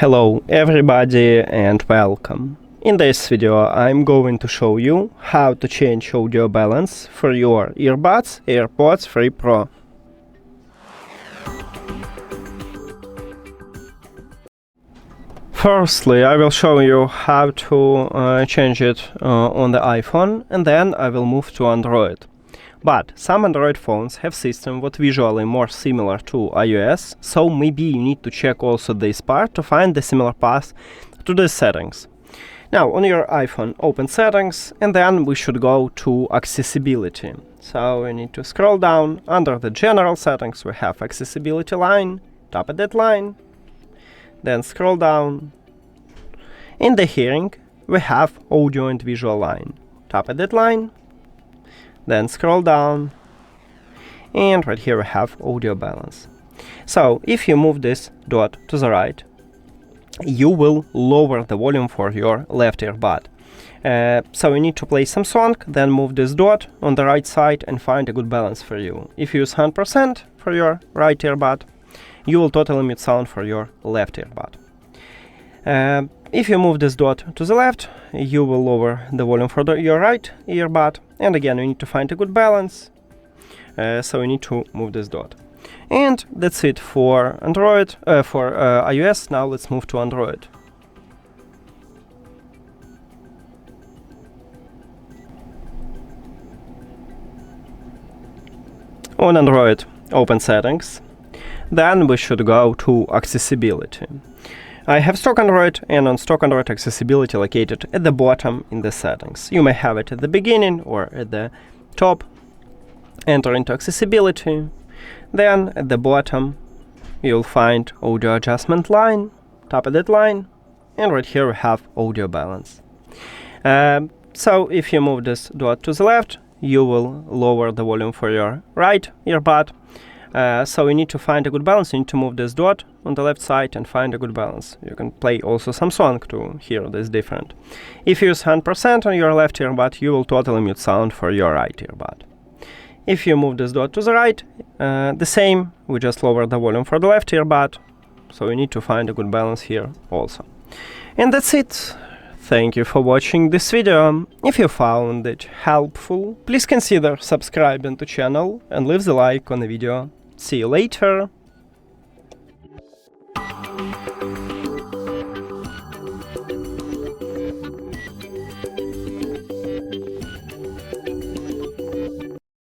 Hello everybody and welcome. In this video I'm going to show you how to change audio balance for your earbuds AirPods Pro. Firstly, I will show you how to change it on the iPhone, and then I will move to Android. But some Android phones have system what visually more similar to iOS, so maybe you need to check also this part to find the similar path to the settings. Now on your iPhone, open settings, and then we should go to accessibility. So we need to scroll down. Under the general settings we have accessibility line, tap at that line, then scroll down. In the hearing we have audio and visual line, tap at that line, then scroll down, and right here we have audio balance. So if you move this dot to the right, you will lower the volume for your left earbud. So you need to play some song, then move this dot on the right side and find a good balance for you. If you use 100% for your right earbud, you will totally mute sound for your left earbud. If you move this dot to the left, you will lower the volume for your right earbud, and again you need to find a good balance, so you need to move this dot. And that's it for Android, for iOS. Now let's move to Android. On Android, open settings, then we should go to accessibility. I have stock Android, and on stock Android accessibility located at the bottom in the settings. You may have it at the beginning or at the top. Enter into accessibility. Then at the bottom you'll find audio adjustment line, tap at that line, and right here we have audio balance. So if you move this dot to the left, you will lower the volume for your right earbud. So you need to find a good balance. You need to move this dot on the left side and find a good balance. You can play also some song to hear this different. If you use 100% on your left earbud, you will totally mute sound for your right earbud. If you move this dot to the right, the same, we just lower the volume for the left earbud. So you need to find a good balance here also. And that's it. Thank you for watching this video. If you found it helpful, please consider subscribing to channel and leave the like on the video. See you later!